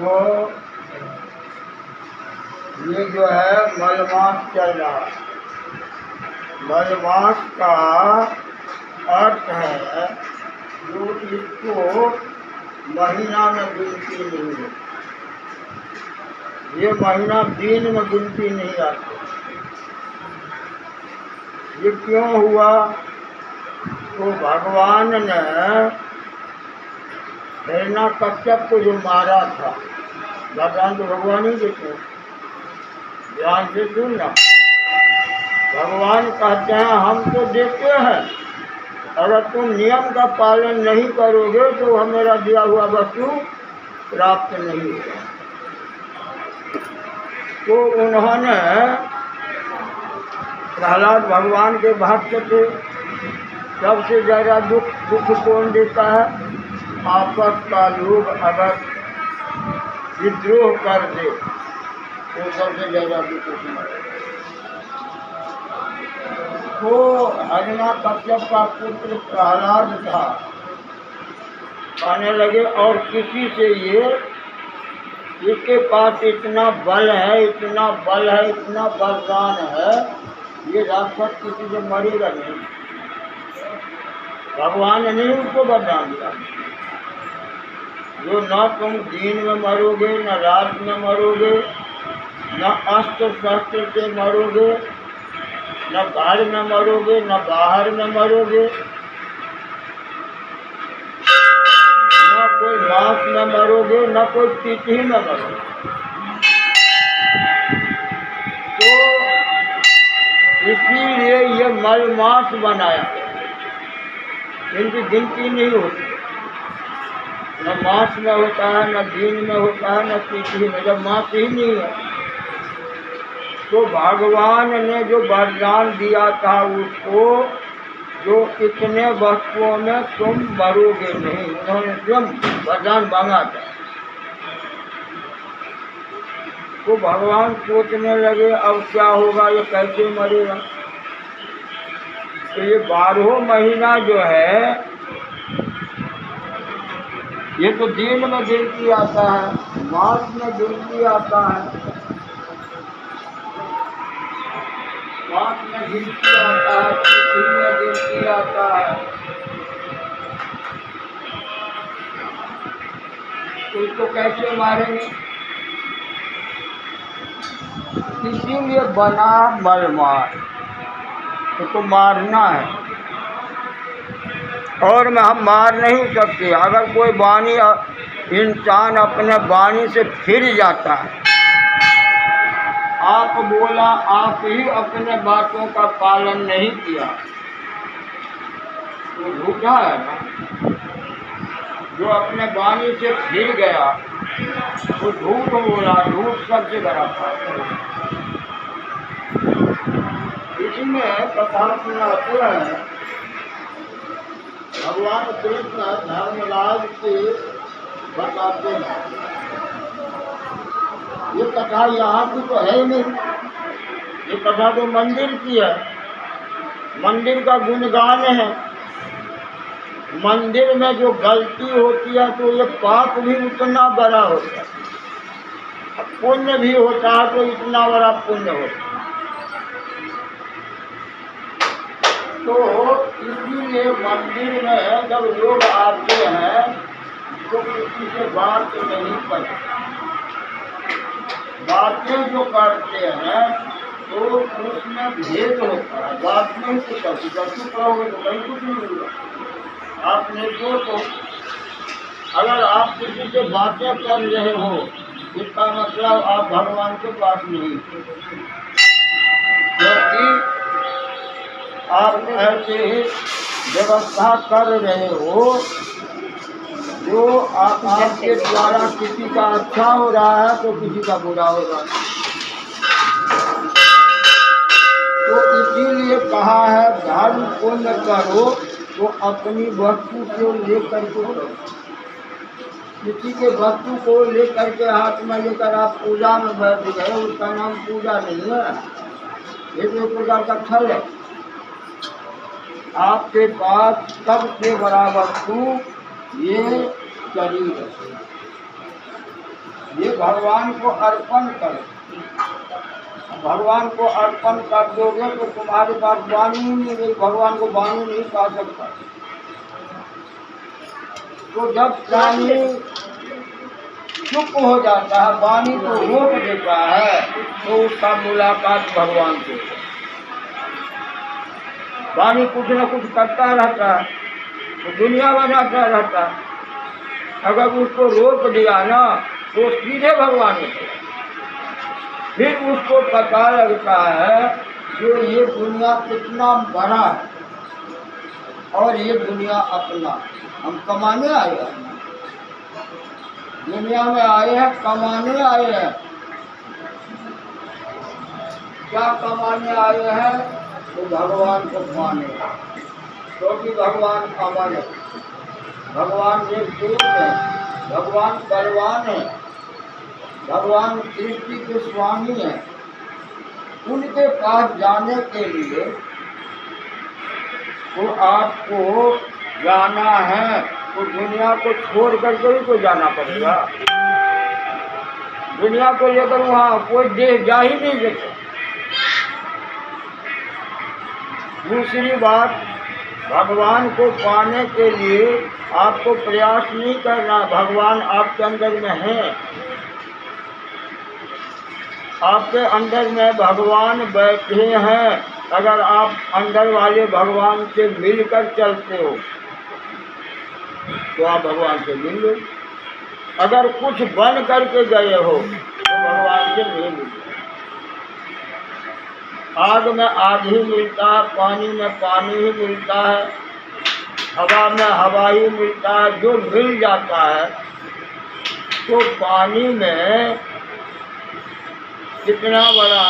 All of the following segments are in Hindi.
तो ये जो है मलमास चल रहा है। मलमास का अर्थ है जो इसको महीना में गिनती नहीं है, ये महीना दिन में गिनती नहीं आती। ये क्यों हुआ? तो भगवान ने हिरण्यकश्यप को जो मारा था, भगवान तो भगवान ही देते, ध्यान से सुनना। भगवान कहते हैं हम तो देते हैं, अगर तुम नियम का पालन नहीं करोगे तो हमें मेरा दिया हुआ वस्तु प्राप्त नहीं होगा। तो उन्होंने, प्रहलाद भगवान के भक्त थे, सबसे ज़्यादा दुख कौन देता है? आपस का लोग अगर विद्रोह कर दे तो सबसे ज़्यादा दुख उसमें। तो हिरण्यकश्यप का पुत्र प्रहलाद था, कहने लगे और किसी से ये, इसके पास इतना बल है, इतना बल है, इतना बलवान है, ये राक्षस किसी से मरेगा नहीं। भगवान ने नहीं उसको वरदान दिया जो न तुम दिन में मरोगे, न रात में मरोगे, न अस्त्र शस्त्र से मरोगे, न घर में मरोगे, न बाहर में मरोगे, न कोई मांस में मरोगे, न कोई तिथि में मरोगे। तो इसीलिए ये मलमास बनाया, इनकी गिनती नहीं होती, न मास में होता है, न दिन में होता है, न तिथि में, जब मास ही नहीं है। तो भगवान ने जो वरदान दिया था उसको, जो इतने वस्तुओं में तुम मरोगे नहीं, उन्होंने स्वयं वरदान मांगा था। तो भगवान सोचने लगे अब क्या होगा, ये कैसे मरेगा? तो ये 12 महीना जो है ये तो दिन में गिनती आता है, मास में गिनती आता है, मास में गिनती आता है, तिथि में गिनती आता है। तो इसको कैसे मारेंगे? इसीलिए बना मलमास, उसको मारना है। और में हम मार नहीं सकते। अगर कोई वाणी, इंसान अपने वाणी से फिर जाता है, आप बोला, आप ही अपने बातों का पालन नहीं किया, तो झूठा है ना। जो अपने वाणी से फिर गया वो झूठ बोला, झूठ सबसे बड़ा पाप है। इसमें कथा सुनाते हैं भगवान कृष्ण धर्मराज के बताते हैं। ये कथा यहाँ की तो है नहीं, ये कथा तो मंदिर की है, मंदिर का गुणगान है। मंदिर में जो गलती होती है तो ये पाप भी उतना बड़ा होता है, पुण्य भी होता है तो इतना बड़ा पुण्य होता है। तो इसीलिए मंदिर में जब लोग आते हैं तो किसी से बात नहीं करते, बातें जो करते हैं तो उसमें भेद होता है। बात नहीं कुछ कहोगे तो कहीं कुछ नहीं होगा। आपने तो अगर आप किसी से बातें कर रहे हो इसका मतलब आप भगवान के पास नहीं, क्योंकि आप ऐसे ही व्यवस्था कर रहे हो जो आपके द्वारा किसी का अच्छा हो रहा है तो किसी का बुरा हो रहा है। तो इसीलिए कहा है धर्म पुण्य करो तो अपनी वस्तु को लेकर के करो। किसी के वस्तु को लेकर के हाथ में लेकर आप पूजा में बैठ गए, उसका नाम पूजा नहीं है, ये तो एक प्रकार का छल है। आपके पास सबसे बड़ा वस्तु ये शरीर है। ये भगवान को अर्पण करो। भगवान को अर्पण कर दोगे तो तुम्हारे पास वाणी ही नहीं रही, भगवान को वाणी नहीं पा सकता। तो जब प्राणी चुप हो जाता है, वाणी को रोक देता है, तो उसका मुलाकात भगवान से। वाणी कुछ न कुछ करता रहता है, तो दुनिया बनाता रहता है। अगर उसको रोक दिया ना तो सीधे भगवान से। फिर उसको पता लगता है जो ये दुनिया कितना बड़ा है और ये दुनिया अपना। हम कमाने आए हैं, दुनिया में आए हैं, कमाने आए हैं। क्या कमाने आए हैं? तो भगवान को पाने, क्योंकि भगवान अमर है, भगवान निर्दोष है, भगवान बलवान है, भगवान सृष्टि के स्वामी हैं। उनके पास जाने के लिए तो आपको जाना है, तो दुनिया को छोड़ करके ही तो जाना पड़ेगा। दुनिया को लेकर वहाँ कोई देश जा ही नहीं सकता। दूसरी बात, भगवान को पाने के लिए आपको प्रयास नहीं करना, भगवान आपके अंदर में है। आपके अंदर में भगवान बैठे हैं। अगर आप अंदर वाले भगवान से मिलकर चलते हो तो आप भगवान से मिल लो। अगर कुछ बन करके गए हो तो भगवान से नहीं मिलते। आग में आग ही मिलता है, पानी में पानी ही मिलता है, हवा में हवा ही मिलता है। जो मिल जाता है तो पानी में कितना बड़ा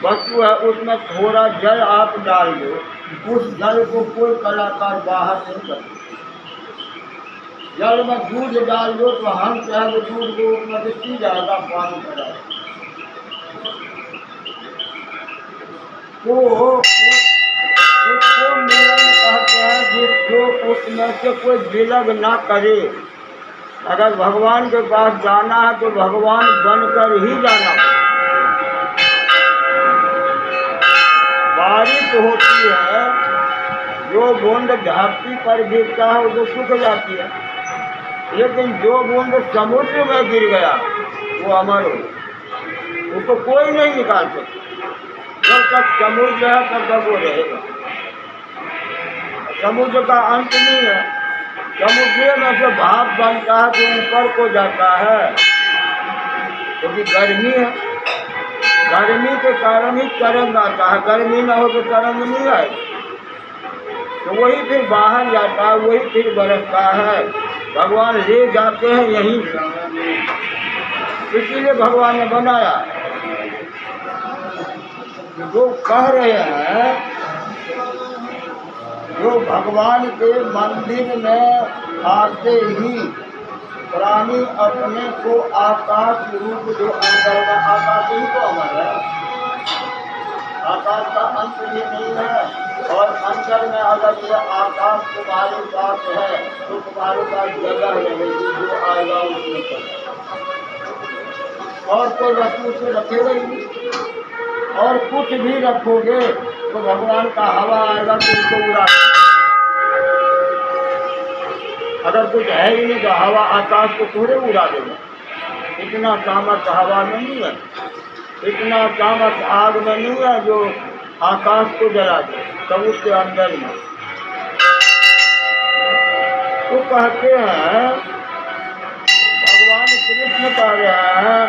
वस्तु है, उसमें थोड़ा जल आप डाल दो, उस जल को कोई कलाकार बाहर नहीं करता। जल में दूध डाल दो तो हम चाहे दूध को उसमें से पी जाएगा, पानी पड़ा। तो उसको मिलन कहते हैं जिसको उसमें से कोई विलग ना करे। अगर भगवान के पास जाना है तो भगवान बनकर ही जाना। बारिश होती है, जो बूंद धरती पर गिरता है वो सूख जाती है, लेकिन जो बूंद समुद्र में गिर गया वो अमर हो, उसको कोई नहीं निकाल सकता। जब तक समुद्र है तब तक वो रहेगा। समुद्र का अंत नहीं है। समुद्र में से भाप बनता है तो ऊपर को जाता है, क्योंकि गर्मी है। गर्मी के कारण ही तरंग आता है, गर्मी न हो तो तरंग नहीं आए, तो वही फिर बाहर जाता है, वही फिर बरसता है। भगवान ले जाते हैं यहीं से, इसीलिए भगवान ने बनाया। जो कह रहे हैं जो भगवान के मंदिर में आते ही प्राणी अपने को आकाश रूप, जो अंदर में आकाश ही तो अमर है, आकाश का अंत भी नहीं है। और अंदर में अगर ये आकाश तुम्हारे पास है तो तुम्हारे पास जगह रहेगी, जो आएगा उसमें चलेगा, और कोई वस्तु से रखेगा ही नहीं। और कुछ भी रखोगे तो भगवान का हवा आएगा तो उसको उड़ा। अगर कुछ है ही नहीं तो हवा आकाश को थोड़े उड़ा देगा। इतना सामर्थ्य हवा में नहीं है, इतना सामर्थ्य आग में नहीं है जो आकाश को जला दे, सब उसके अंदर में। तो कहते हैं भगवान कृष्ण कह रहे हैं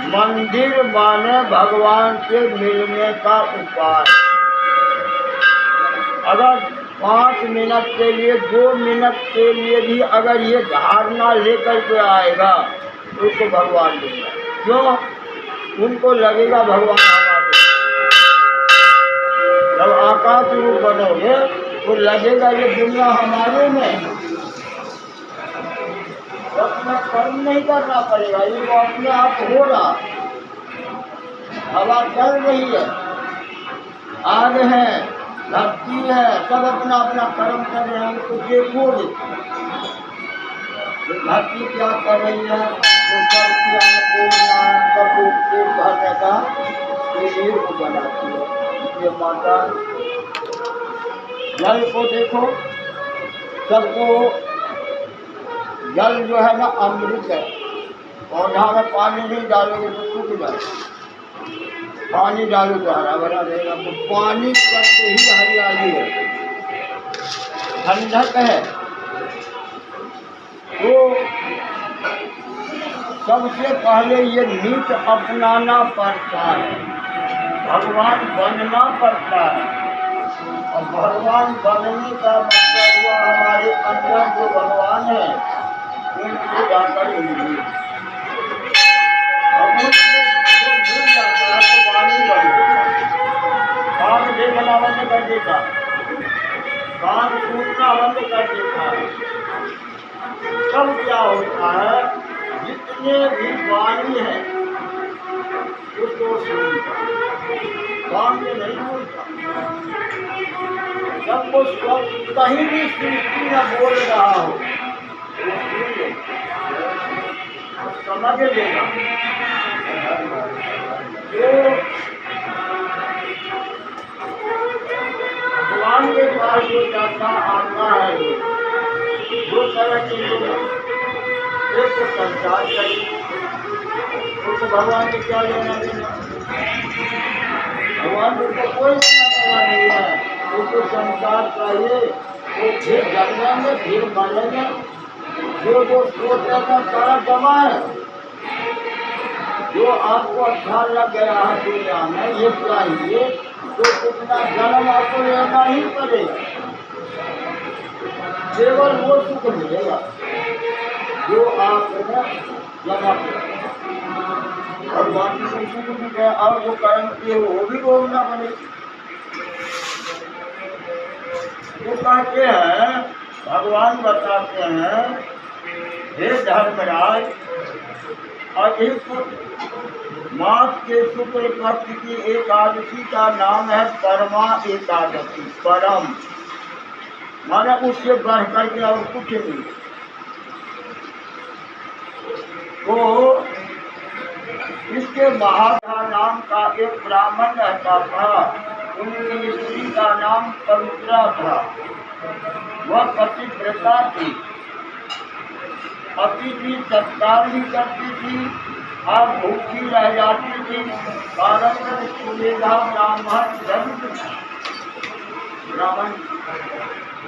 मंदिर माने भगवान से मिलने का उपाय। अगर 5 मिनट के लिए, 2 मिनट के लिए भी अगर ये धारणा लेकर के आएगा तो उसको भगवान देगा। क्यों? उनको लगेगा भगवान हमारे। जब आकाश रूप बनोगे तो लगेगा ये दुनिया हमारे में। अपना कर्म नहीं करना पड़ेगा, ये तो अपने आप हो रहा। हवा चल रही है, आग है, धरती है, सब अपना अपना कर्म कर रहे हैं। तो देखोगे धरती क्या कर रही है, तो सबकी अन्नपूर्णा सबको पेट भरने का शरीर को बनाती है। ये माता जल को देखो, सबको जल जो है ना अमृत है। पौधा में पानी नहीं डालोगे तो सूख जाए, पानी डालो तो हरा भरा रहेगा। तो पानी करके ही हरियाली है, ठंडक है। तो सबसे पहले ये नीति अपनाना पड़ता है, भगवान बनना पड़ता है। और भगवान बनने का मतलब हुआ हमारे अंदर जो भगवान है उनसे जाकर मिलिए। और उनसे जो मिल जाता है तो वाणी बन जाता है। कान देखना बंद कर देता, कान सुनना बंद कर देता है। तब क्या होता है, जितने भी वाणी है उसको सुनता, कान में नहीं बोलता। जब वो सब कहीं भी सृष्टि में बोल रहा हो वो सुन ले, समझ लेगा। जो भगवान के पास जो जाता आता है वो तरह चीजों एक तो संचार करिए, तो भगवान को क्या लेना देना, भगवान को कोई लेना नहीं है। उनको संसार चाहिए, वो फिर जन्मेंगे फिर मरेंगे, जो सोचेगा सारा जमा है। जो आपको अच्छा लग गया है दुनिया में ये चाहिए तो कितना जन्म आपको लेना ही पड़ेगा, केवल वो सुख मिलेगा जो आपने जमा किया। और बाकी से सुख भी है और जो कर्म किए वो भी भोगना पड़ेगा। वो कहते हैं, भगवान बताते हैं, हे धर्मराज, अधिक मास के शुक्ल पक्ष की एकादशी का नाम है परमा एकादशी। परम माना उससे बढ़ करके और कुछ नहीं। तो इसके महात्मा नाम का एक ब्राह्मण रहता था, उनकी स्त्री का नाम पवित्रा था। वह पतिव्रता थी, अतिथि सत्कार भी करती थी और भूखी रह जाती थी। कारण सुविधा ब्राह्मण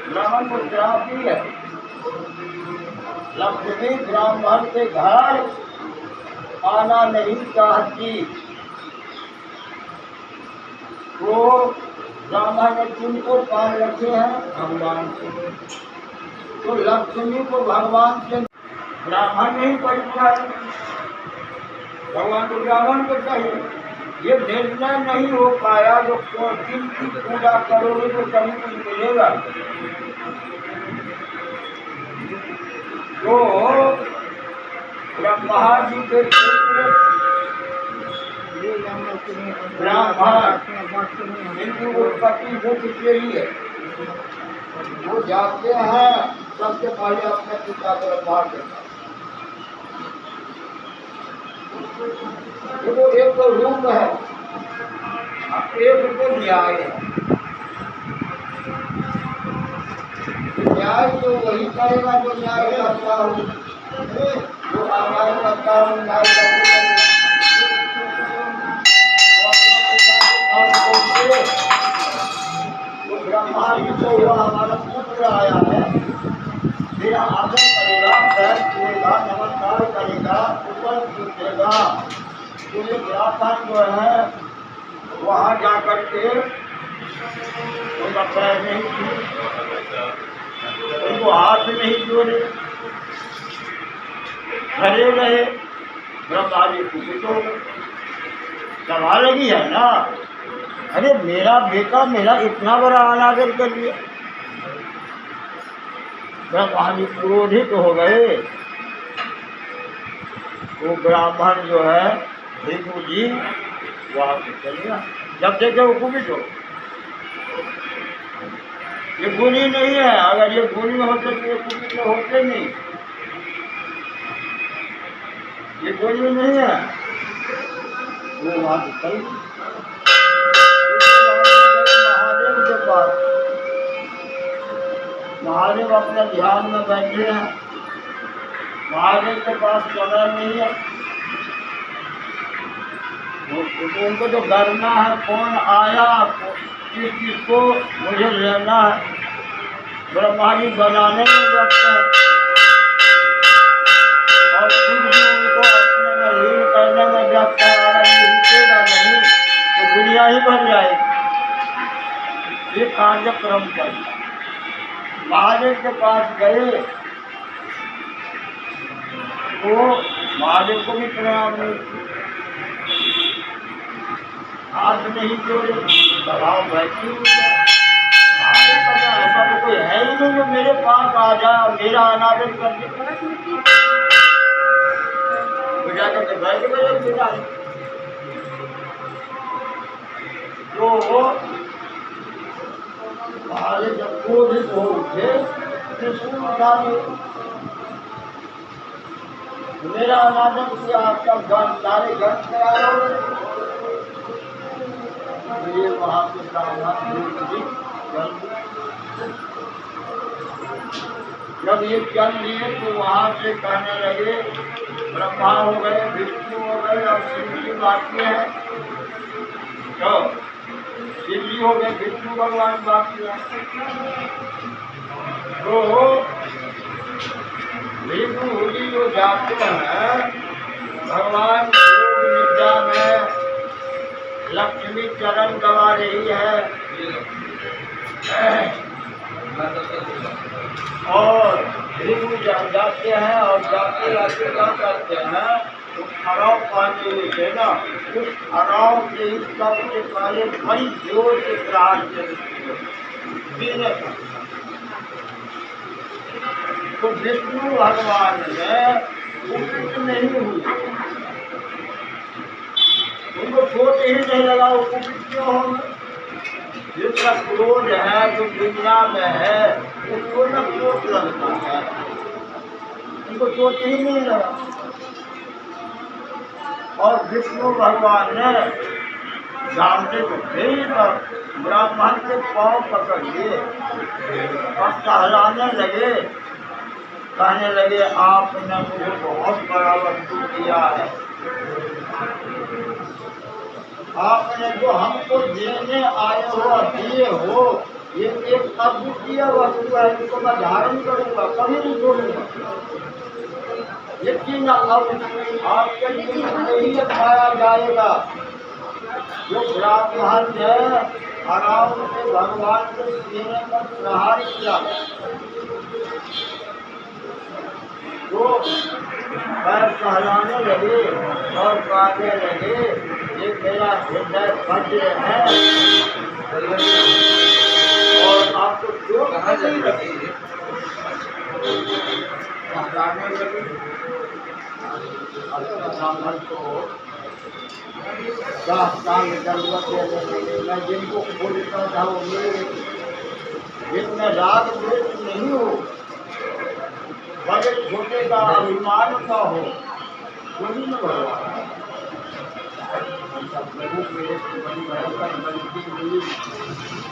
ब्राह्मण को जाती है। लक्ष्मी ब्राह्मण के घर आना नहीं चाहती, वो ब्राह्मण ने किनको पाल रखे हैं, भगवान को। तो लक्ष्मी को भगवान से ब्राह्मण नहीं परिचय, भगवान को ब्राह्मण को चाहिए। ये निर्णय नहीं हो पाया जो किनकी पूजा करोगे तो कभी कुछ मिलेगा। तो ब्रह्मा जी के पुत्र ब्राह्मण, इनकी उत्पत्ति मुख्य से ही है। वो जाते हैं सबसे पहले अपने पिता को रखवार देता। देखो एक तो रूप है, एक तो न्याय है। न्याय तो वही करेगा जो न्याय करता हो, जो अन्याय करता हो न्याय करता। ब्रह्मा जी को हुआ हमारा पुत्र आया है, मेरा आदर करेगा, पैर छुएगा, नमस्कार करेगा, ऊपर पूछेगा। मुझे ब्राह्मण जो है वहाँ जा करके उनका पैर नहीं छुए, उनको हाथ नहीं जोड़े, खड़े रहे। ब्रह्मा जी कुपित हो गए, सवाल लगी है ना, अरे मेरा बेटा मेरा इतना बड़ा अनादर कर दिया। ब्रह्मा जी क्रोधित हो गए। वो ब्राह्मण जो है भृगु जी वहाँ से चलेगा। जब देखे वो कुपित हो, ये गुणी नहीं है, अगर ये गुणी होते तो ये कुपित होते नहीं। ये कोई नहीं है। वो वहाँ निकल महादेव के पास। महादेव अपने ध्यान में बैठे हैं। महादेव के पास समय नहीं है। उनको तो करना है कौन आया, किसको मुझे लेना है। ब्रह्मा जी बनाने में व्यस्त है और खुद भी उनको अपने में लीन करने में व्यस्त है। अगर ये रुकेगा नहीं तो दुनिया ही बन जाएगी। ये कार्यक्रम कर महादेव के पास गए तो महादेव को भी प्रणाम नहीं, हाथ नहीं जोड़े, दबाव बैठी हुई है। ऐसा तो कोई है ही नहीं जो मेरे पास आ जाए और मेरा अनादर कर दे। बुझा करके बैठ गए बुझा तो महादेव जब क्रोधित हो उठे त्रिशूल उठा लिए। मेरा अनादर किया, आपका गण सारे गण कराया। ये वहाँ के जब ये चल लिए तो वहाँ से कहने लगे, ब्रह्मा हो गए, विष्णु हो गए और शिव जी बाकी है। तो शिव जी हो गए, विष्णु भगवान बाकी है। तो विष्णु जी जो जाते हैं भगवान योग निद्रा में लक्ष्मी चरण दबा रही है और हिंदू जाते हैं और जाते जाते क्या करते हैं, तो खराव पाने हुए थे ना, उस खराव के इस सबसे पहले बड़ी जोर से प्रहार देने का। तो विष्णु भगवान ने उपयुक्त नहीं हुई, उनको चोट ही नहीं लगा। उपयुक्त क्यों होंगे? जिसका क्रोध है जो दुनिया में है उसको न चोट लगता है, उनको चोट ही नहीं लगा। और विष्णु भगवान ने जानते तो थे ब्राह्मण के पाँव पकड़ लिए और सहलाने लगे, कहने लगे आपने मुझे बहुत बड़ा वस्तु दिया है। आपने जो हमको देने आए हो दिए हो, ये एक अद्वितीय वस्तु है, इसको मैं धारण करूँगा, कभी नहीं छोड़ूंगा। लेकिन अब आपके लिए नहीं पाया जाएगा। जो ब्राह्मण है आराम से भगवान के सीने पर प्रहार किया तो पैर सहलाने लगे और कहने लगे, ये मेरा हृदय वज्र है और आपको जो कहा जाएगा सहलाने लगे। ब्राह्मण को जरूरत है, मैं जिनको बोलता था वो मेरे जिनमें राग द्वेष नहीं हो, बड़े छोटे का अभिमान का हो, कोई न भगवान प्रभु मेरे बड़ी भयंकर गलती हुई,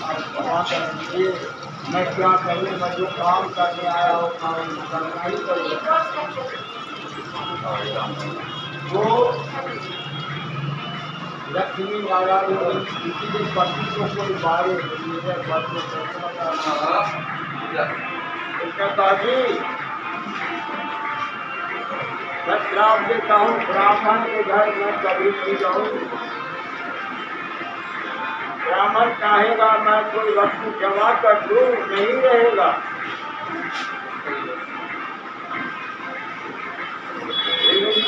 आप क्षमा कर दीजिए। मैं क्या करूँ, मैं जो काम करने आया वो काम करना ही पड़ेगा। तो लक्ष्मी नारायण किसी भी पति को कोई बारे मैं श्राप देता हूँ, ब्राह्मण के घर में कभी नहीं जाऊँ। ब्राह्मण चाहेगा मैं कोई वस्तु जमा कर दूँ, नहीं रहेगा।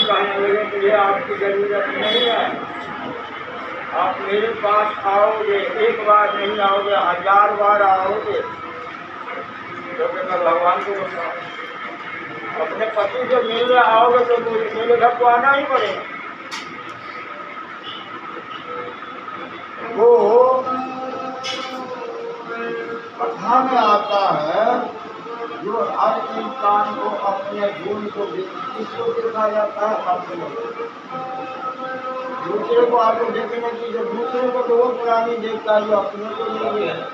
कहने लगे मुझे आपकी जरूरत नहीं है, आप मेरे पास आओगे, एक बार नहीं आओगे, 1000 बार आओगे। क्योंकि मैं भगवान को बोलता हूँ, अपने पति से मिलने आओगे तो मेरे घर को आना ही पड़ेगा। वो कथा में आता है जो हर इंसान को अपने गुण को किसको देखा जाता है? अपने दूसरे को आपको देखने की जो दूसरे को तो वो पुरानी देखता है, जो अपने को नहीं देखता।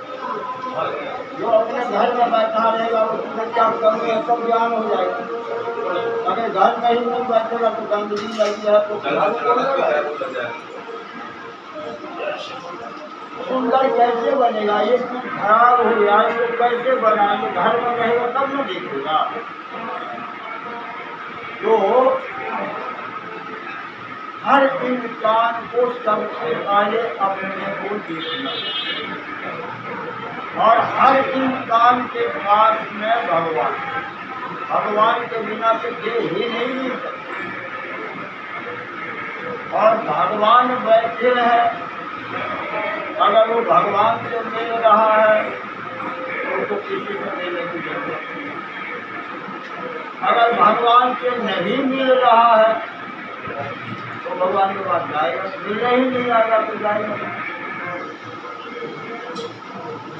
जो अपने घर में बैठा रहेगा उसमें क्या कमी है सब ज्ञान हो जाएगा। अगर घर में ही नहीं बैठेगा तो गंदगी लगी है तो सुंदर कैसे बनेगा? ये चीज खराब हो गया इसको कैसे बनाएंगे? घर में रहेगा तब न देखेगा। तो हर इंसान को सबसे पहले अपने को देखना, और हर इंसान के पास में भगवान के बिना तो देह ही नहीं मिल सकते। और भगवान बैठे हैं, अगर वो भगवान से मिल रहा है तो उसको किसी से मिलने की जरूरत नहीं। अगर भगवान से नहीं मिल रहा है तो भगवान के पास जाएगा, मिलने ही नहीं आएगा तो जाएगा।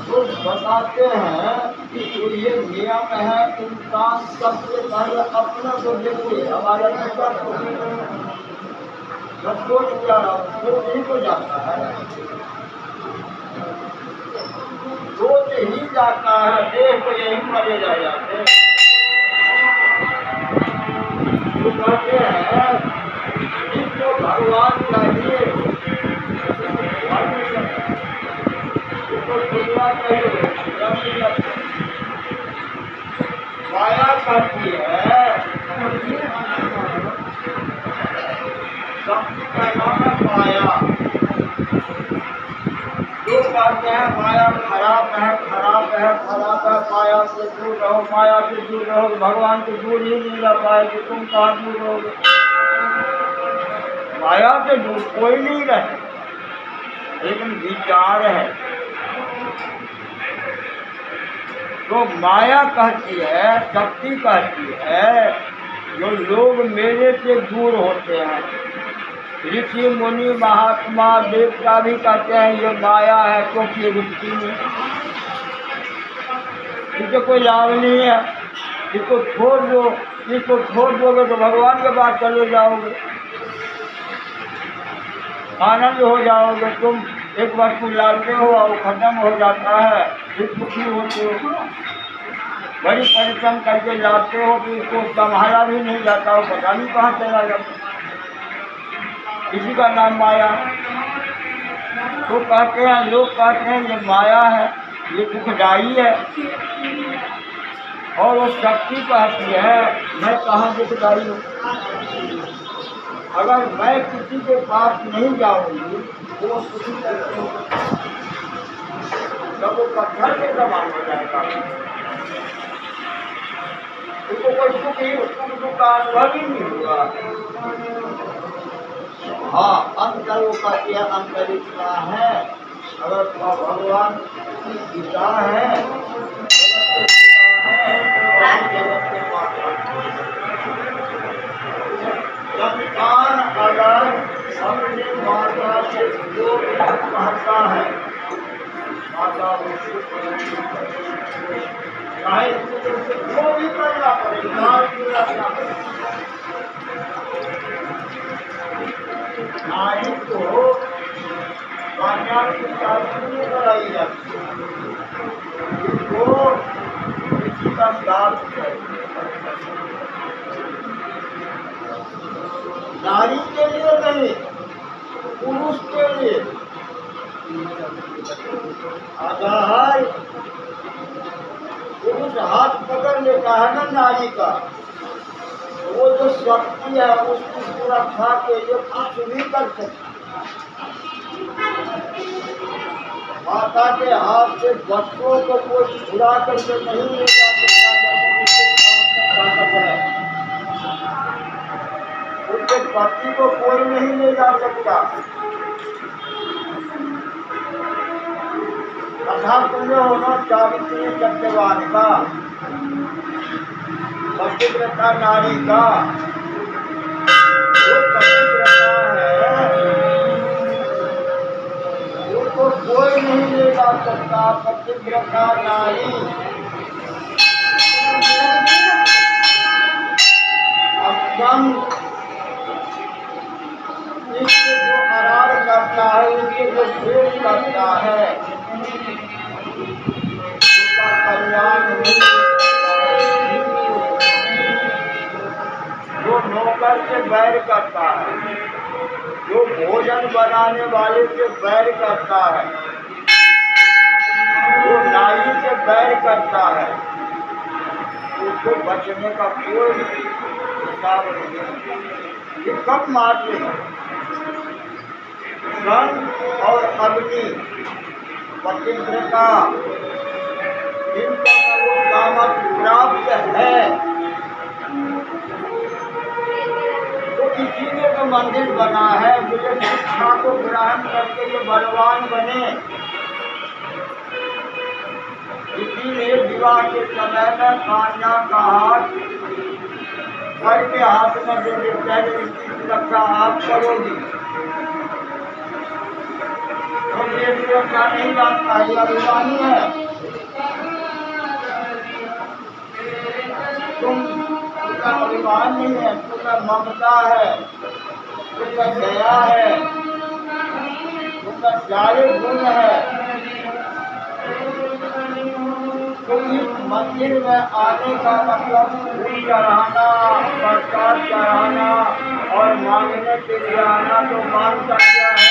तो बताते हैं कि ये नियम है, इंसान सबसे पहले अपना को देखे। हमारे पिता को जब सोच क्या सोच ही को जाता है, सोच ही जाता है, देह को यही मरे जा जाते। तो कहते हैं जिसको भगवान चाहिए माया करती है, शक्ति का नाम है माया। जो कहते हैं माया खराब है, खराब है, खराब है, माया से दूर रहो, माया से दूर रहो, भगवान से दूर ही नहीं रह पाएगी, तुम कहाँ दूर रहोगे? माया से दूर कोई नहीं रहे, लेकिन विचार है। तो माया कहती है, शक्ति कहती है, जो लोग मेरे से दूर होते हैं। ऋषि मुनि महात्मा देवता भी कहते हैं ये माया है, क्योंकि ये रुकती नहीं, इससे कोई लाभ नहीं है। इसको छोड़ दो, इसको छोड़ दोगे तो भगवान के पास चले जाओगे, आनंद हो जाओगे। तुम एक वस्तु लाते हो और खत्म हो जाता है, फिर दुखी होते हो। बड़ी परिश्रम करके लाते हो तो इसको संभाला भी नहीं जाता हो, पता नहीं कहाँ चला जाता। इसी का नाम माया। तो कहते हैं, लोग कहते हैं ये माया है, ये दुखदाई है, और वो शक्ति कहती है मैं कहाँ दुखदाई हूँ। अगर मैं किसी के पास नहीं जाऊंगी तो वो सुखी करते हो, जब वो पत्थर के समान हो जाएगा उसको कोई सुख का अनुभव ही नहीं होगा। हाँ, अंतर का क्या अंतरिक्षा है। अगर भगवान की गीता है, जगत के संतान अगर अपने माता से जो कहता है, माता चाहे जो भी करना पड़ेगा, नारी को कन्या की शादी कराई जाती है, इसको किसी का दान है। नारी के लिए नहीं, पुरुष के लिए। अगर पुरुष हाथ पकड़ लेता है ना नारी का, वो जो शक्ति है उसकी सुरक्षा के लिए कुछ भी कर सकती। माता के हाथ से बच्चों को कोई छुड़ा करके नहीं ले जा सकता है, उसके पति को कोई नहीं ले जा सकता। कथा सुने होना सावित्री सत्यवान का, पतिव्रता नारी का। जो पतिव्रता है उसको कोई नहीं ले जा सकता। पतिव्रता नारी संत इससे जो आरार करता है, इससे जो द्वेष करता है, उसका कल्याण नहीं होता है। जो नौकर से बैर करता है, जो भोजन बनाने वाले से बैर करता है, जो नाई से बैर करता है, उसको बचने का कोई हिसाब नहीं है। ये कब मारते हैं? संत और अग्नि, पतिव्रता, इनका वो कामक प्राप्त है, तो इसीलिए तो मंदिर बना है, मुझे शिक्षा को ग्रहण करके ये बलवान बने। इसीलिए विवाह के समय में कन्या का हाथ घर के हाथ में दे देते हैं, इसकी सुरक्षा आप करोगी। तो ये सुरक्षा नहीं जानता, ये अभिमानी है। तुमका अभिमान नहीं है, तुम्हें ममता है, तुम्हें दया है, तुम्हें सारे गुण है। तो इस मंदिर में आने का मतलब फूल चढ़ाना, प्रसाद चढ़ाना और मांगने के लिए आना, तो मांगता क्या है?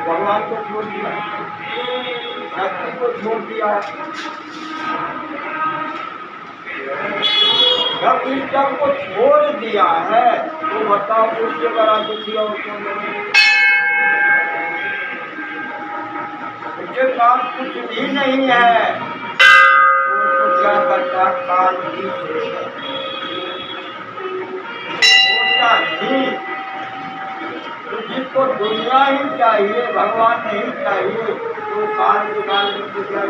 भगवान को छोड़ दिया, शक्ति को छोड़ दिया। जब इस सब को छोड़ दिया है, तो बताओ उससे बड़ा दुखी और कौन है? उसके पास कुछ भी नहीं है, तो क्या करता? काल भी होता नहीं। तो जिसको दुनिया ही चाहिए, भगवान नहीं चाहिए, तो काल के काल में तो क्या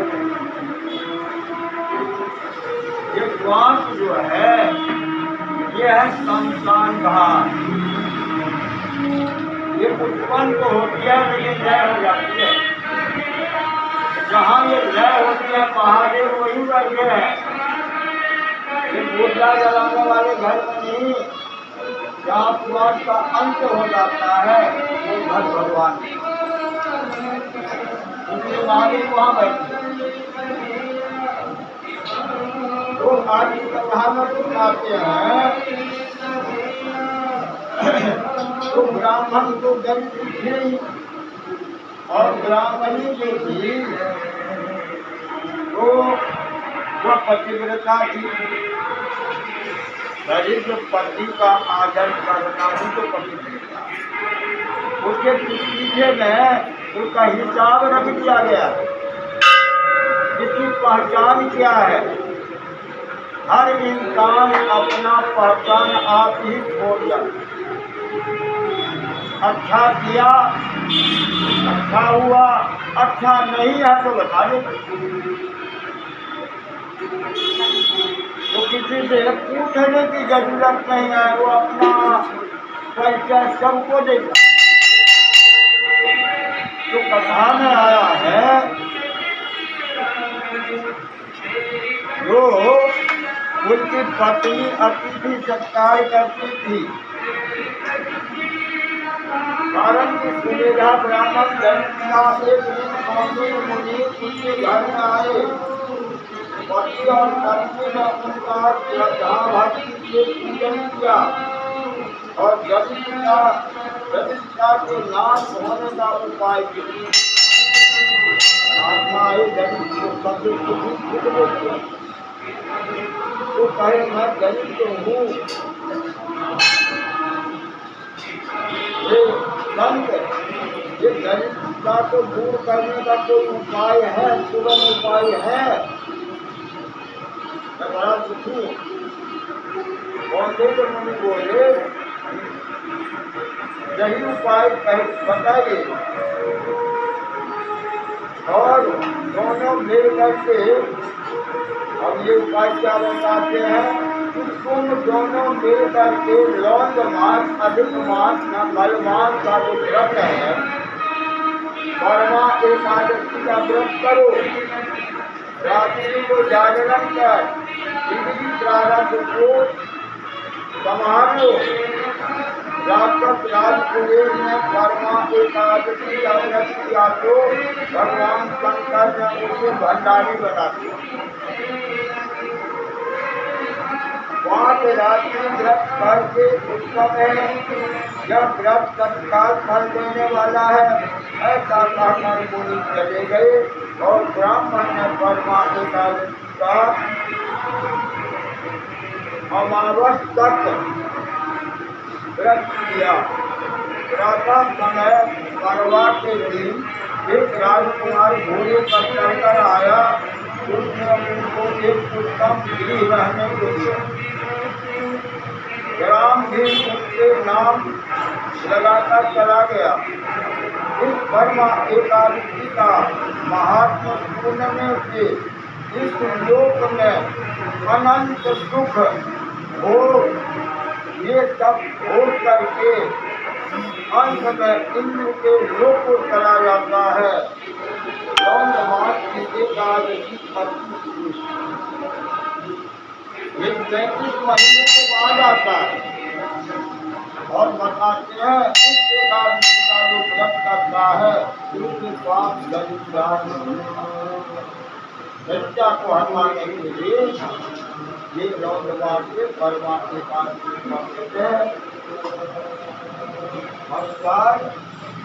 ये श्वास जो है, ये है शमशान घाट। ये उत्पन्न तो होती है, लेकिन लय हो जाती है। जहाँ ये लय होती है, महादेव वही बैठे हैं। ये बोतला जलाने वाले घर में नहीं, जहाँ श्वास का अंत हो जाता है, वो घर भगवान। इसलिए महादेव वहाँ बैठे। तो आज की कथा में सुनाते हैं, तो ब्राह्मण को गरीबी थी, और ब्राह्मणी जो थी वो पतिव्रता थी। दरिद्र पति का आदर करना ही तो पतिव्रता। उसके पीछे में उसका हिसाब रख दिया गया। इसकी पहचान क्या है? हर इंसान अपना पहचान आप ही छोड़ जाए। अच्छा किया, अच्छा हुआ, अच्छा नहीं है तो बता दे। तो किसी से पूछने की जरूरत नहीं है, वो अपना परिचय सबको देगा। तो कथा में आया है, जो उनकी पत्नी अतिथि सत्कार करती थी, कारण की सुविधा ब्राह्मण धन का एक दिन कौंडिन्य मुनि उसके घर में आए। पति और पत्नी ने उनका श्रद्धा भक्ति से पूजन किया और दरिद्रता के नाश होने का उपाय किया। आत्मा ही दरिद्र को किया, तो कहे मैं दरिद्र हूँ। ये दरिद्रता को दूर करने का कोई उपाय है? सुगम उपाय है? मैं बड़ा दुखी हूँ। कौंडिन्य मुनि बोले, यही उपाय बताइए। और दोनों मिल करके अब ये उपाय क्या बताते हैं? तुम दोनों मिल करके लौंग मास, अधिक मास, न मलमास का जो व्रत है, परमा एकादशी का व्रत करो। रात्रि को जागरण कर इंद्रिय प्रारब्ध को संभालो। राक्षस राजकुबेर ने परमा एकादशी का व्रत किया तो भगवान शंकर ने उसे भंडारी बना दिया। 5 रात्रि व्रत करके उत्तम है, यह व्रत तत्काल फल देने वाला है, ऐसा कहकर मुनि चले गए और ब्राह्मण ने परमा एकादशी का अमावस तक व्रत किया। प्रातः समय परवा के दिन एक राजकुमार घोड़े पर चढ़कर आया। उसने उनको एक उत्तम गृह रहने को दिया। राम भी उसके नाम लगाकर चला गया। इस परमा एकादशी का महात्मा सुनने से इस लोक में अनंत सुख हो, ये सब हो करके अंत में इंद्र के लोक को चला जाता है। मास की एकादशी 35 महीने के बाद आता है और बताते हैं इस एकादशी का जो व्रत करता है उसके पाप हत्या को हटाने के लिए ये नौजवान के परमा एकादशी करते हैं। नमस्कार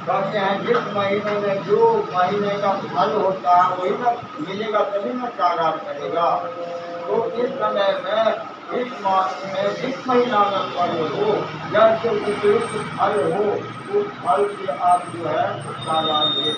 कहते हैं जिस महीने में जो महीने का फल होता है वही ना मिलेगा, तभी ना काराम करेगा। तो इस समय में इस मास में जिस महीना में फल हो जैसे उपयुक्त फल हो उस फल से आप जो है काराम ले।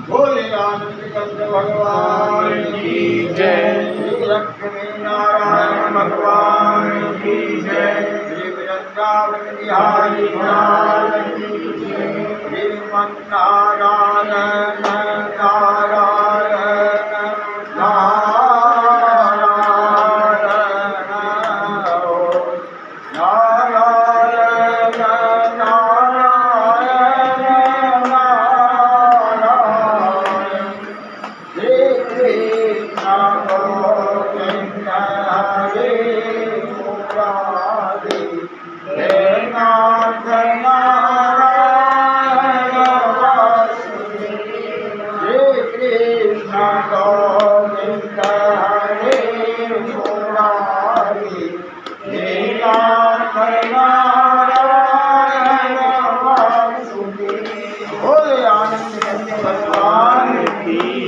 बोले आनंद कंद भगवान की जय, श्री लक्ष्मी नारायण भगवान की जय, श्री वृंदावन बिहारी लाल की जय, श्रीमन नारायण नारायण नारायण भगवान की